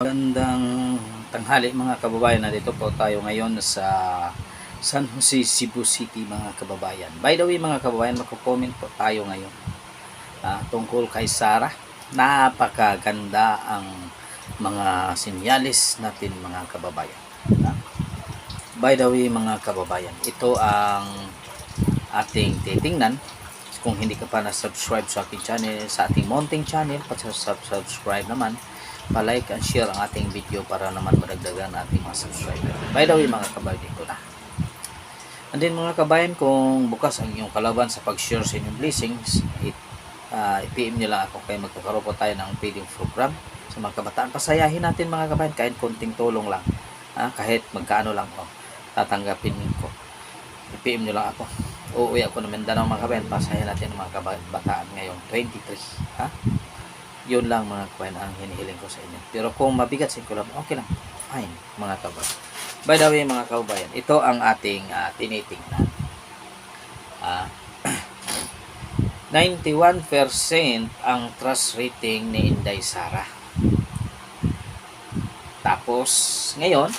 Magandang tanghali mga kababayan, nandito po tayo ngayon sa San Jose, Cebu City mga kababayan. By the way mga kababayan, magko-comment po tayo ngayon tungkol kay Sarah. Napakaganda ang mga sinyalis natin mga kababayan. By the way mga kababayan, ito ang ating titingnan. Kung hindi ka pa na-subscribe sa aking channel, sa ating mounting channel, subscribe naman, pa-like and share ang ating video para naman madagdagan ating mga subscriber. By the way mga kabayan, ito na. And then mga kabayan, kung bukas ang iyong kalaban sa pag-share sa inyong blessings, i-PM nyo lang ako kaya magkakaroon po tayo ng feeding program sa mga kabataan. Pasayahin natin mga kabayan, kahit konting tulong lang, kahit magkano lang tatanggapin ko. I-PM nyo lang ako. Uuwi ako ng Mindanao mga kabayan, pasayahin natin ang mga kabataan ngayong 23. Yun lang mga kabayan ang hinihiling ko sa inyo. Pero kung mabigat sa inyo, okay lang, fine mga kabayan. By the way mga kabayan, ito ang ating tinitingnan. 91% ang trust rating ni Inday Sara. Tapos ngayon,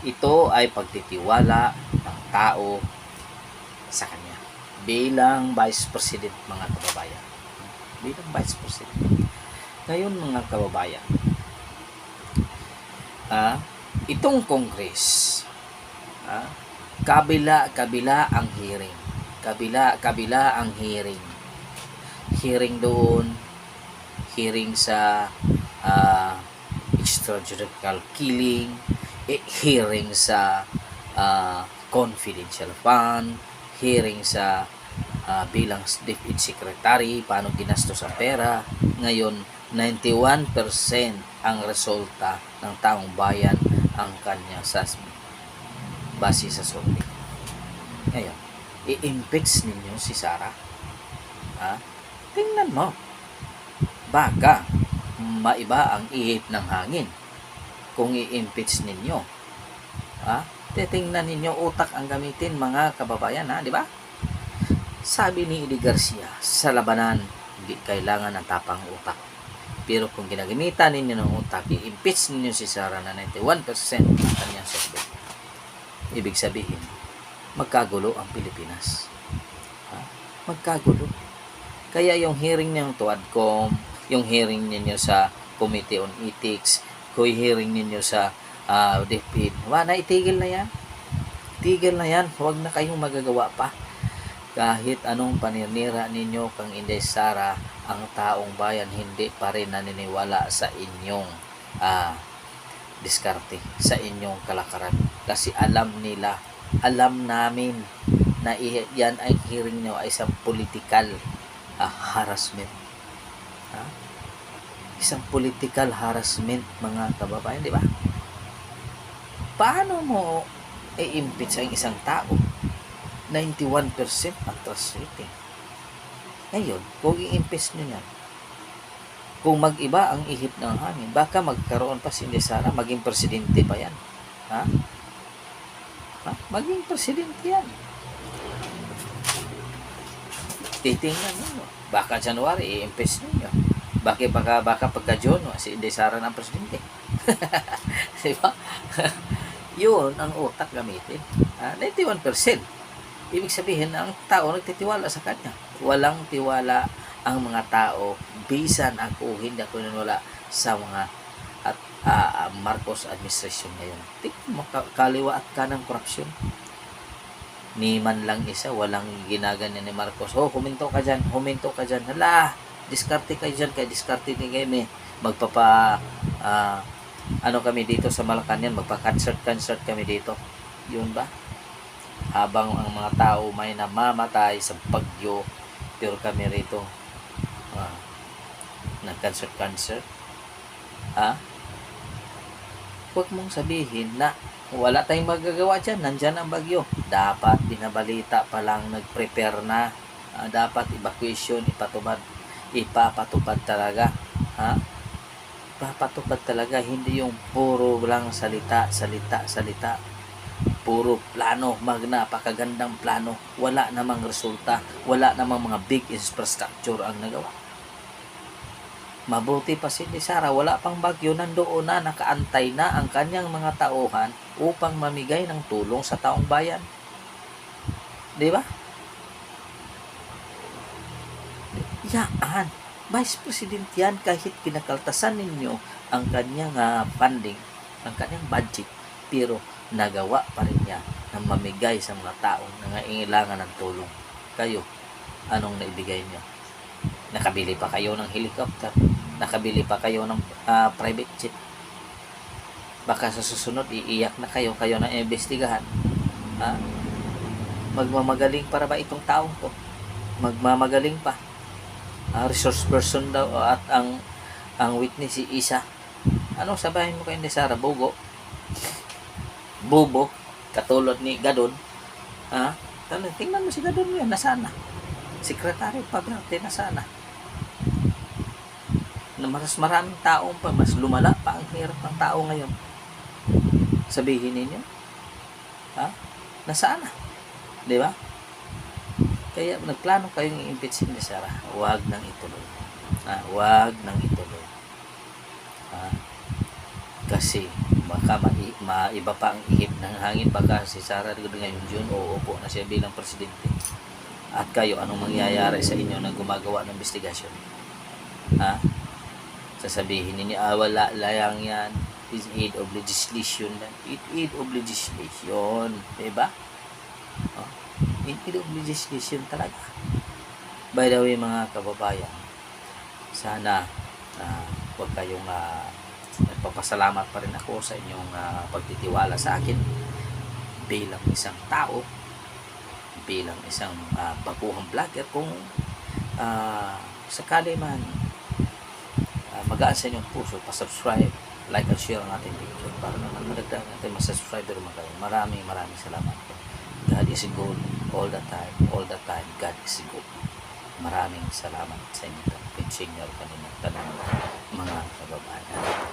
ito ay pagtitiwala ng tao sa kanya bilang Vice President mga kababayan. Bilang Vice President. Ngayon mga kababayan, itong Congress, kabila ang hearing. Kabila ang hearing. Hearing doon, hearing sa extrajudicial killing, hearing sa confidential fund, hearing sa bilang DepEd Secretary, paano ginastos ang pera. Ngayon, 91% ang resulta ng taong bayan ang kanya sa base sa survey. Ngayon, i-impeach ninyo si Sara. Tingnan mo. Baka maiba ang ihip ng hangin kung i-impeach ninyo. Titingnan ninyo, utak ang gamitin mga kababayan, di ba? Sabi ni Eddie Garcia, sa labanan, hindi kailangan ng tapang utak. Pero kung ginagamitan ninyo ng utak, i-impeach ninyo si Sara na 91% ng kanyang survey. Ibig sabihin, magkagulo ang Pilipinas. Magkagulo. Kaya yung hearing niyo TUADCOM, yung hearing ninyo sa Committee on Ethics, kung hearing ninyo sa DepEd, itigil na yan. Tigil na yan. Huwag na kayong magagawa pa. Kahit anong paninira ninyo kang Inday Sara, ang taong bayan hindi pa rin naniniwala sa inyong diskarte, sa inyong kalakaran. Kasi alam nila, alam namin na yan ay hearing nyo ay isang political harassment. Isang political harassment mga kababayan, di ba? Paano mo i-impeach ang isang tao? 91% ang trust rating. Ngayon, kung i-impeach nyo yan, kung mag-iba ang ihip ng hangin, baka magkaroon pa si Inday Sara, maging presidente pa yan. Maging presidente yan. Titingnan nyo. Baka January, i-impeach nyo. Baka pagka-June, si Inday Sara ng presidente. Diba? Yun ang utak gamitin. 91%. Ibig sabihin, ang tao nagtitiwala sa kanya. Walang tiwala ang mga tao. Bisan ako, hindi ako nanwala sa mga Marcos administration ngayon. Tingnan mo, kaliwa at kanang korupsyon. Ni man lang isa, walang ginaganyan ni Marcos. Huminto ka dyan. Hala, diskarte kayo dyan. Kaya diskarte ni Game. Kami dito sa Malacanang, magpa-concert kami dito. Yun ba? Habang ang mga tao may namamatay sa bagyo, pero kami rito nag-concert. Huwag mong sabihin na wala tayong magagawa dyan, nandyan ang bagyo. Dapat binabalita pa lang, nag-prepare na. Dapat evacuation, ipapatupad talaga. Papatupad talaga, hindi yung puro lang salita. Puro plano, napakagandang plano. Wala namang resulta, wala namang mga big infrastructure ang nagawa. Mabuti pa si Sara, wala pang bagyo, nandoon na, nakaantay na ang kanyang mga tauhan upang mamigay ng tulong sa taong bayan. Di ba? Yan. Vice President yan, kahit kinakaltasan ninyo ang kanyang funding, ang kanyang budget, pero nagawa pa rin niya na mamigay sa mga taong nangailangan ng tulong. Kayo, anong naibigay niyo? Nakabili pa kayo ng helicopter, nakabili pa kayo ng private jet. Baka sa susunod iiyak na kayo na imbestigahan. Magmamagaling para ba itong taong to? Magmamagaling pa. Resource person daw at ang witness si Isa. Ano sabahin mo kay ni Sara? Bugo, bubo, katulad ni Gadon. Tingnan mo si Gadon yan, nasana. Sekretary Pagarte, nasana. Na mas maraming taong pa, mas lumala pa ang hirap ng tao ngayon. Sabihin ninyo, nasaan na? Di ba? Kaya nagplano kayong i-impeach ni Sara, huwag nang ituloy. Huwag nang ituloy. Kasi baka maiba pa ang ihip ng hangin. Baka si Sara ngayon June uupo na siya bilang presidente. At kayo, anong mangyayari sa inyo na gumagawa ng investigasyon? Sasabihin ninyo, wala lang yan. It's aid of legislation. Aid of legislation. Diba? Aid of legislation talaga. By the way, mga kababayan, sana huwag kayong nagpapasalamat pa rin ako sa inyong pagtitiwala sa akin bilang isang tao, bilang isang baguhang vlogger. Kung sakali man magaan sa inyong puso, pa-subscribe, like at share ang ating video para naman madagdag natin mas-subscriber mga kayo. Maraming salamat po. God is good all the time. God is good. Maraming salamat sa inyo. Pinsinyar kanina tanong mga kababayan.